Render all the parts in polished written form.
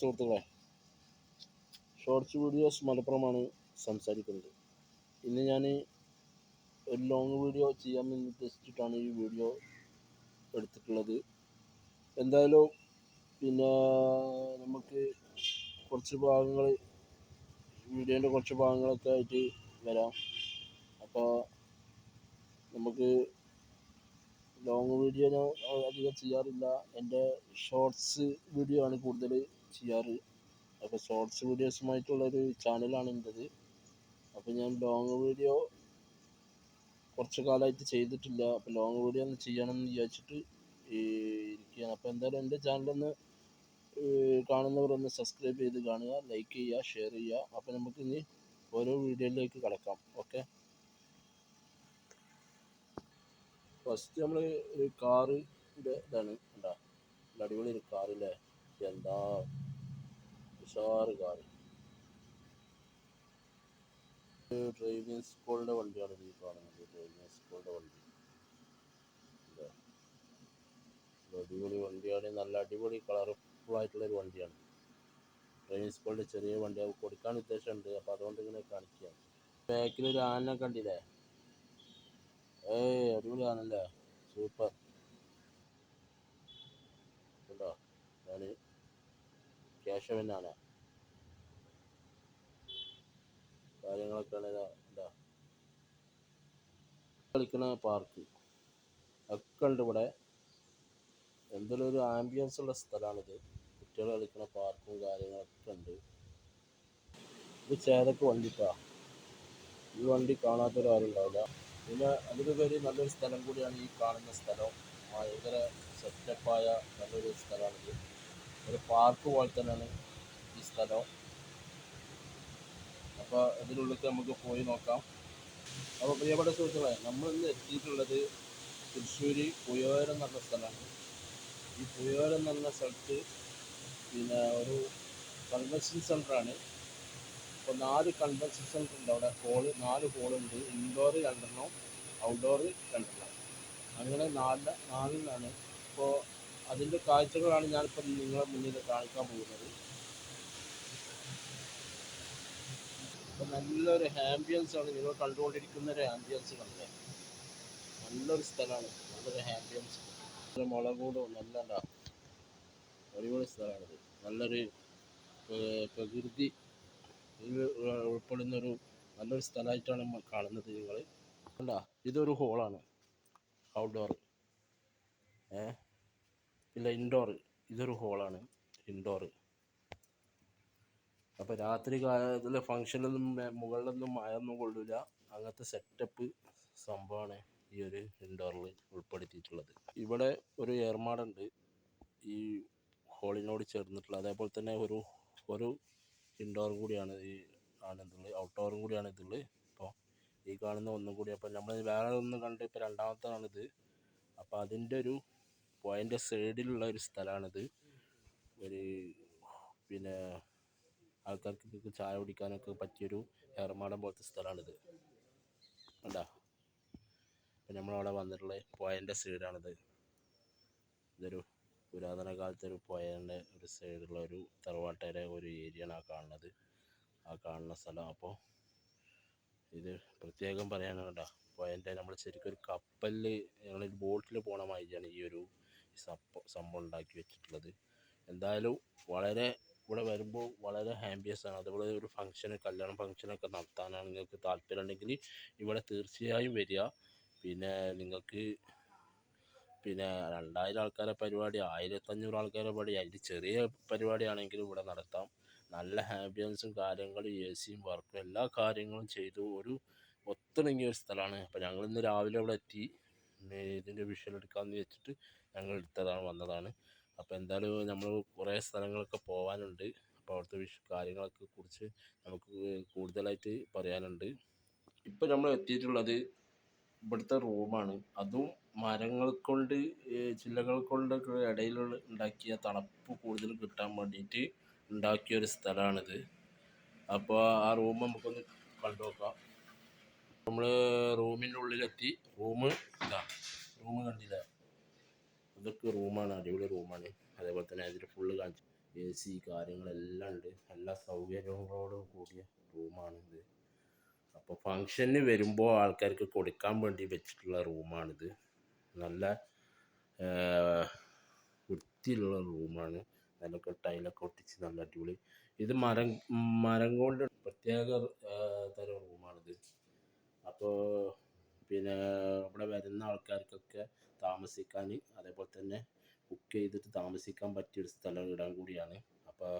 സുഹൃത്തുക്കളെ, shorts videos മലപ്പുറമാണ് സംസാരിക്കുന്നത്. ഇന്ന് ഞാൻ ഒരു ലോങ് വീഡിയോ ചെയ്യാമെന്ന് ഉദ്ദേശിച്ചിട്ടാണ് ഈ വീഡിയോ എടുത്തിട്ടുള്ളത്. എന്തായാലും പിന്നെ നമുക്ക് കുറച്ച് ഭാഗങ്ങൾ വീഡിയോൻ്റെ കുറച്ച് ഭാഗങ്ങളൊക്കെ ആയിട്ട് വരാം. അപ്പോൾ നമുക്ക് ലോങ് വീഡിയോ ഞാൻ അധികം ചെയ്യാറില്ല. എൻ്റെ ഷോർട്സ് വീഡിയോ ആണ് കൂടുതൽ ചെയ്യാറ്. അപ്പോൾ ഷോർട്സ് വീഡിയോസുമായിട്ടുള്ളൊരു ചാനലാണ് എൻ്റെത്. അപ്പോൾ ഞാൻ ലോങ് വീഡിയോ കുറച്ച് കാലമായിട്ട് ചെയ്തിട്ടില്ല. അപ്പോൾ ലോങ് വീഡിയോ ഒന്ന് ചെയ്യണം എന്ന് വിചാരിച്ചിട്ട് ഇരിക്കുകയാണ്. അപ്പോൾ എന്തായാലും എൻ്റെ ചാനലൊന്ന് കാണുന്നവരൊന്ന് സബ്സ്ക്രൈബ് ചെയ്ത് കാണുക, ലൈക്ക് ചെയ്യുക, ഷെയർ ചെയ്യുക. അപ്പോൾ നമുക്ക് ഇനി ഓരോ വീഡിയോയിലേക്ക് കടക്കാം. ഓക്കെ, ഫസ്റ്റ് നമ്മൾ ഒരു കാറിൻ്റെ ഇതാണ് കേട്ടോ. അടിപൊളി ഒരു കാറില്ലേ, എന്താ ഉഷാറ് കാറ്. ഡ്രൈവിംഗ് സ്കൂളിൻ്റെ വണ്ടിയാണ് ഈ കാണുന്നത്. ഡ്രൈവിംഗ് സ്കൂളിൻ്റെ വണ്ടി അടിപൊളി വണ്ടിയാണ്. നല്ല അടിപൊളി കളർഫുള്ളായിട്ടുള്ളൊരു വണ്ടിയാണ്. ഡ്രൈവിംഗ് സ്കൂളിൻ്റെ ചെറിയ വണ്ടി അത് കൊടുക്കാൻ ഉദ്ദേശമുണ്ട്. അപ്പോൾ അതുകൊണ്ട് ഇങ്ങനെ കാണിക്കുകയാണ്. ബാക്കിലൊരു ആനനെ കണ്ടില്ലേ? അടിപൊളി ആനല്ലേ, സൂപ്പർ. ഉണ്ടോ, ഞാൻ കേശവൻ ആന കാര്യങ്ങളൊക്കെയാണ്. എന്താ കളിക്കണ പാർക്ക് ഒക്കെ ഉണ്ട് ഇവിടെ. എന്തെങ്കിലും ഒരു ആംബിയൻസ് ഉള്ള സ്ഥലമാണിത്. കുട്ടികൾ കളിക്കുന്ന പാർക്കും കാര്യങ്ങളൊക്കെ ഉണ്ട്. ഇത് ചേതക്ക് വണ്ടിട്ടാ. ഈ വണ്ടി കാണാത്തൊരാളുണ്ടാവില്ല. പിന്നെ അതിലുപരി നല്ലൊരു സ്ഥലം കൂടിയാണ് ഈ കാണുന്ന സ്ഥലം. ഭയങ്കര സെറ്റപ്പായ നല്ലൊരു സ്ഥലമാണിത്. ഒരു പാർക്ക് പോലെ തന്നെയാണ് ഈ സ്ഥലം. അപ്പോൾ ഇതിനുള്ളിൽ നമുക്ക് പോയി നോക്കാം. അപ്പോൾ പ്രിയപ്പെട്ട സുഹൃത്തുക്കളെ, നമ്മളിന്ന് എത്തിയിട്ടുള്ളത് തൃശ്ശൂർ പുയോരം എന്ന് പറഞ്ഞ സ്ഥലമാണ്. ഈ പുയോരം എന്ന് പറഞ്ഞ സ്ഥലത്ത് പിന്നെ ഒരു കൺവെൻഷൻ സെൻ്ററാണ്. അപ്പോൾ 4 കൺവെൻഷൻ സെൻ്റർ ഉണ്ട് അവിടെ. 4 ഹോളുണ്ട്. Indoor 2, outdoor 2. അങ്ങനെ 4 ഇപ്പോൾ അതിൻ്റെ കാഴ്ചകളാണ് ഞാനിപ്പോൾ നിങ്ങളെ മുന്നിൽ കാണിക്കാൻ പോകുന്നത്. അപ്പോൾ നല്ലൊരു ആംബിയൻസ് ആണ് നിങ്ങൾ കണ്ടുകൊണ്ടിരിക്കുന്ന ഒരു ആംബിയൻസ് കണ്ടേ. നല്ലൊരു സ്ഥലമാണ്, നല്ലൊരു ആംബിയൻസ്. മുളകൂടും നല്ല അടിപൊളി സ്ഥലമാണിത്. നല്ലൊരു പ്രകൃതി ഉൾപ്പെടുന്നൊരു നല്ലൊരു സ്ഥലമായിട്ടാണ് കാണുന്നത് നിങ്ങൾ കണ്ട. ഇതൊരു ഹോളാണ്, ഔട്ട്ഡോർ. പിന്നെ ഇൻഡോർ, ഇതൊരു ഹോളാണ്, ഇൻഡോർ. അപ്പോൾ രാത്രി കാലത്തിലെ ഫങ്ഷനൊന്നും മുകളിലൊന്നും മഴയൊന്നും കൊള്ളില്ല. അങ്ങനത്തെ സെറ്റപ്പ് സംഭവമാണ് ഈ ഒരു ഇൻഡോറിൽ ഉൾപ്പെടുത്തിയിട്ടുള്ളത്. ഇവിടെ ഒരു ഏർമാടുണ്ട് ഈ ഹോളിനോട് ചേർന്നിട്ടുള്ള. അതേപോലെ തന്നെ ഒരു ഇൻഡോറും കൂടിയാണ് ഈ കാണുന്നത്, ഔട്ട്ഡോറും കൂടിയാണ് ഇതുള്ളത്. അപ്പോൾ ഈ കാണുന്ന ഒന്നും കൂടി. അപ്പോൾ നമ്മൾ വേറെ ഒന്നും കണ്ട് ഇപ്പോൾ രണ്ടാമത്തേതാണിത്. അപ്പോൾ അതിൻ്റെ ഒരു പോയിൻ്റെ സൈഡിലുള്ള ഒരു സ്ഥലമാണിത്. ഒരു പിന്നെ ആൾക്കാർക്ക് ചായ കുടിക്കാനൊക്കെ പറ്റിയൊരു ഏർമാടം പോലത്തെ സ്ഥലമാണിത് കണ്ടാ. അപ്പം നമ്മളവിടെ വന്നിട്ടുള്ള പോയിൻ്റെ സൈഡാണിത്. ഇതൊരു പുരാതന കാലത്തെ ഒരു പോയൻ്റെ ഒരു സൈഡുള്ള ഒരു തറവാട്ടയുടെ ഒരു ഏരിയയാണ് ആ കാണുന്നത്, ആ കാണുന്ന സ്ഥലം. അപ്പോൾ ഇത് പ്രത്യേകം പറയാനാണ് കേട്ടോ. പോയൻ്റെ നമ്മൾ ശരിക്കും ഒരു കപ്പലിൽ ഞങ്ങൾ ബോട്ടിൽ പോണ മാതിരിയാണ് ഈ ഒരു സംഭവം ഉണ്ടാക്കി വെച്ചിട്ടുള്ളത്. എന്തായാലും വളരെ ഇവിടെ വരുമ്പോൾ വളരെ ആംബിയൻസ് ആണ്. അതുപോലെ ഒരു ഫംഗ്ഷന്, കല്യാണ ഫംഗ്ഷനൊക്കെ നടത്താനാണ് നിങ്ങൾക്ക് താല്പര്യം ഉണ്ടെങ്കിൽ ഇവിടെ തീർച്ചയായും വരിക. പിന്നെ നിങ്ങൾക്ക് 2000 ആൾക്കാരെ പരിപാടി, 1500 ആൾക്കാരെ പരിപാടി, അതിൽ ചെറിയ പരിപാടിയാണെങ്കിലും ഇവിടെ നടത്താം. നല്ല ആംബിയൻസും കാര്യങ്ങളും സിയും വർക്കും എല്ലാ കാര്യങ്ങളും ചെയ്തു ഒരു ഒത്തിണങ്ങിയ ഒരു സ്ഥലമാണ്. അപ്പോൾ ഞങ്ങൾ ഇന്ന് രാവിലെ ഇവിടെ എത്തി ഇതിൻ്റെ വിഷ്വൽ എടുക്കാമെന്ന് വെച്ചിട്ട് ഞങ്ങൾ വന്നതാണ്. അപ്പോൾ എന്തായാലും നമ്മൾ കുറേ സ്ഥലങ്ങളൊക്കെ പോകാനുണ്ട്. അപ്പോൾ അവിടുത്തെ കാര്യങ്ങളൊക്കെ കുറിച്ച് നമുക്ക് കൂടുതലായിട്ട് പറയാനുണ്ട്. ഇപ്പോൾ നമ്മൾ എത്തിയിട്ടുള്ളത് ഇവിടുത്തെ റൂമാണ്. അതും മരങ്ങൾ കൊണ്ട്, ചില്ലകൾ കൊണ്ടൊക്കെ ഇടയിലുള്ള ഉണ്ടാക്കിയ തണുപ്പ് കൂടുതൽ കിട്ടാൻ വേണ്ടിയിട്ട് ഉണ്ടാക്കിയൊരു സ്ഥലമാണിത്. അപ്പോൾ ആ റൂം നമുക്കൊന്ന് കണ്ടു നോക്കാം. നമ്മൾ റൂമിൻ്റെ ഉള്ളിലെത്തി. റൂം കണ്ടില്ല, ഇതൊക്കെ റൂമാണ്, അടിപൊളി റൂമാണ്. അതേപോലെ തന്നെ അതിൽ ഫുള്ള് കാണിച്ചു. AC കാര്യങ്ങളെല്ലാം ഉണ്ട്. എല്ലാ സൗകര്യങ്ങളോടും കൂടിയ റൂമാണിത്. അപ്പോൾ ഫങ്ഷന് വരുമ്പോൾ ആൾക്കാർക്ക് കൊടുക്കാൻ വേണ്ടി വെച്ചിട്ടുള്ള റൂമാണിത്. നല്ല വൃത്തിയുള്ള റൂമാണ്. അതിലൊക്കെ ടൈലൊക്കെ ഒട്ടിച്ച് നല്ല അടിപൊളി. ഇത് മരം കൊണ്ട് പ്രത്യേക തരം റൂമാണിത്. അപ്പോൾ പിന്നെ ഇവിടെ വരുന്ന ആൾക്കാർക്കൊക്കെ താമസിക്കാൻ, അതേപോലെ തന്നെ കുക്ക് ചെയ്തിട്ട് താമസിക്കാൻ പറ്റിയൊരു സ്ഥലം ഇടാൻ കൂടിയാണ്. അപ്പോൾ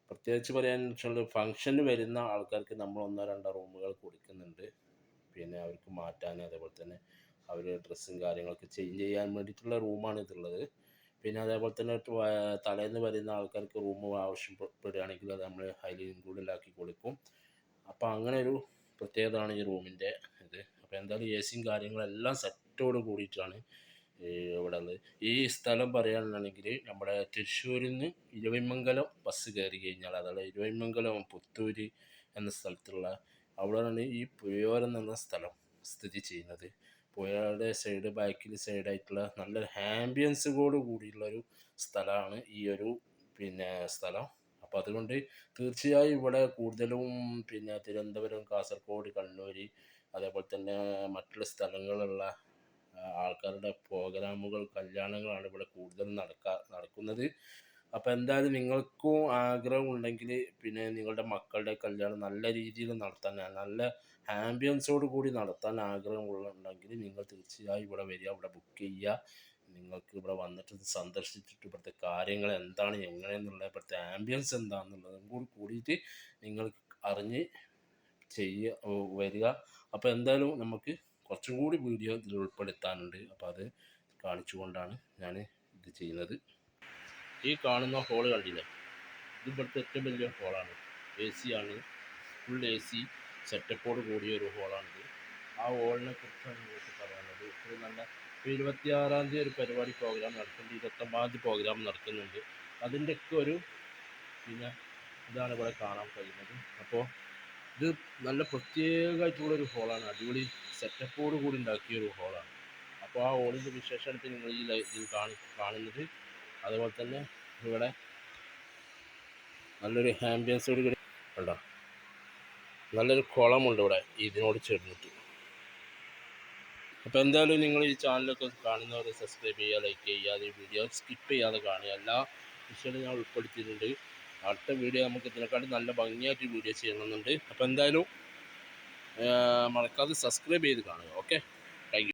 പ്രത്യേകിച്ച് പറയാന്ന് വെച്ചാൽ ഫങ്ഷന് വരുന്ന ആൾക്കാർക്ക് നമ്മൾ 1-2 റൂമുകൾ കൊടുക്കുന്നുണ്ട്. പിന്നെ അവർക്ക് മാറ്റാൻ, അതേപോലെ തന്നെ അവർ ഡ്രസ്സും കാര്യങ്ങളൊക്കെ ചേഞ്ച് ചെയ്യാൻ വേണ്ടിയിട്ടുള്ള റൂമാണ് ഇതുള്ളത്. പിന്നെ അതേപോലെ തന്നെ തലേന്ന് വരുന്ന ആൾക്കാർക്ക് റൂം ആവശ്യപ്പെടുകയാണെങ്കിൽ അത് നമ്മൾ അതിൽ ഇൻക്ലൂഡിലാക്കി കൊടുക്കും. അപ്പോൾ അങ്ങനെ ഒരു പ്രത്യേകതയാണ് ഈ റൂമിൻ്റെ ഇത്. അപ്പോൾ എന്തായാലും AC കാര്യങ്ങളെല്ലാം സെറ്റോട് കൂടിയിട്ടാണ് ഇവിടെ ഉള്ളത്. ഈ സ്ഥലം പറയുകയാണെന്നുണ്ടെങ്കിൽ നമ്മുടെ തൃശ്ശൂരിൽ നിന്ന് ഇരവിമംഗലം ബസ് കയറി കഴിഞ്ഞാൽ, അതായത് ഇരവിമംഗലം പുത്തൂര് എന്ന സ്ഥലത്തുള്ള അവിടെയാണ് ഈ പുഴയോരം എന്ന സ്ഥലം സ്ഥിതി ചെയ്യുന്നത്. പുഴയുടെ ബാക്കിൽ സൈഡായിട്ടുള്ള നല്ലൊരു ആംബിയൻസോട് കൂടിയുള്ളൊരു സ്ഥലമാണ് ഈ ഒരു സ്ഥലം. അപ്പോൾ അതുകൊണ്ട് തീർച്ചയായും ഇവിടെ കൂടുതലും തിരുവനന്തപുരം, കാസർഗോഡ്, കണ്ണൂർ, അതേപോലെ തന്നെ മറ്റുള്ള സ്ഥലങ്ങളുള്ള ആൾക്കാരുടെ പ്രോഗ്രാമുകൾ, കല്യാണങ്ങളാണ് ഇവിടെ കൂടുതലും നടക്കുന്നത്. അപ്പോൾ എന്തായാലും നിങ്ങൾക്കും ആഗ്രഹമുണ്ടെങ്കിൽ, നിങ്ങളുടെ മക്കളുടെ കല്യാണം നല്ല രീതിയിൽ നടത്താൻ, നല്ല ആംബിയൻസോട് കൂടി നടത്താൻ ആഗ്രഹമുണ്ടെങ്കിൽ നിങ്ങൾ തീർച്ചയായും ഇവിടെ വരിക, ഇവിടെ ബുക്ക് ചെയ്യുക. നിങ്ങൾക്ക് ഇവിടെ വന്നിട്ട് സന്ദർശിച്ചിട്ട് ഇവിടുത്തെ കാര്യങ്ങൾ എന്താണ്, എങ്ങനെയെന്നുള്ള ഇവിടുത്തെ ആംബിയൻസ് എന്താണെന്നുള്ളതും കൂടിയിട്ട് നിങ്ങൾക്ക് അറിഞ്ഞ് വരിക. അപ്പോൾ എന്തായാലും നമുക്ക് കുറച്ചും കൂടി വീഡിയോ ഇതിൽ ഉൾപ്പെടുത്താനുണ്ട്. അപ്പോൾ അത് കാണിച്ചുകൊണ്ടാണ് ഞാൻ ഇത് ചെയ്യുന്നത്. ഈ കാണുന്ന ഹോൾ കണ്ടില്ലേ, ഇത് ഇവിടുത്തെ ഏറ്റവും വലിയ ഹോളാണ്. AC ആണ്, ഫുൾ AC സെറ്റപ്പോട് കൂടിയ ഒരു ഹോളാണിത്. ആ ഹോളിനെ കുറിച്ചാണ് നിങ്ങൾക്ക് പറയാനുള്ളത്. ഇപ്പോൾ നല്ല 26-ാം തീയതി ഒരു പരിപാടി പ്രോഗ്രാം നടക്കുന്നുണ്ട്, 29-ാം തീയതി പ്രോഗ്രാം നടക്കുന്നുണ്ട്. അതിൻ്റെയൊക്കെ ഒരു ഇതാണ് ഇവിടെ കാണാൻ കഴിയുന്നത്. അപ്പോൾ ഇത് നല്ല പ്രത്യേകമായിട്ടുള്ളൊരു ഹോളാണ്, അടിപൊളി സെറ്റപ്പോട് കൂടി ഉണ്ടാക്കിയൊരു ഹോളാണ്. അപ്പോൾ ആ ഹോളിൻ്റെ വിശേഷമാണ് ഇപ്പോൾ നിങ്ങൾ ഇതിൽ കാണുന്നത്. അതുപോലെ തന്നെ ഇവിടെ നല്ലൊരു ആംബിയൻസോട് കൂടി കണ്ടോ, നല്ലൊരു കുളമുണ്ട് ഇവിടെ ഇതിനോട് ചേർന്നിട്ട്. അപ്പോൾ എന്തായാലും നിങ്ങൾ ഈ ചാനലൊക്കെ കാണുന്നവർ സബ്സ്ക്രൈബ് ചെയ്യുക, ലൈക്ക് ചെയ്യുക, അത് വീഡിയോ സ്കിപ്പ് ചെയ്യാതെ കാണുക. എല്ലാ വിഷയങ്ങളും ഞാൻ ഉൾപ്പെടുത്തിയിട്ടുണ്ട്. അടുത്ത വീഡിയോ നമുക്ക് ഇതിനെക്കാട്ടി നല്ല ഭംഗിയായിട്ട് വീഡിയോ ചെയ്യണമെന്നുണ്ട്. അപ്പോൾ എന്തായാലും മറക്കാതെ സബ്സ്ക്രൈബ് ചെയ്ത് കാണുക. ഓക്കെ.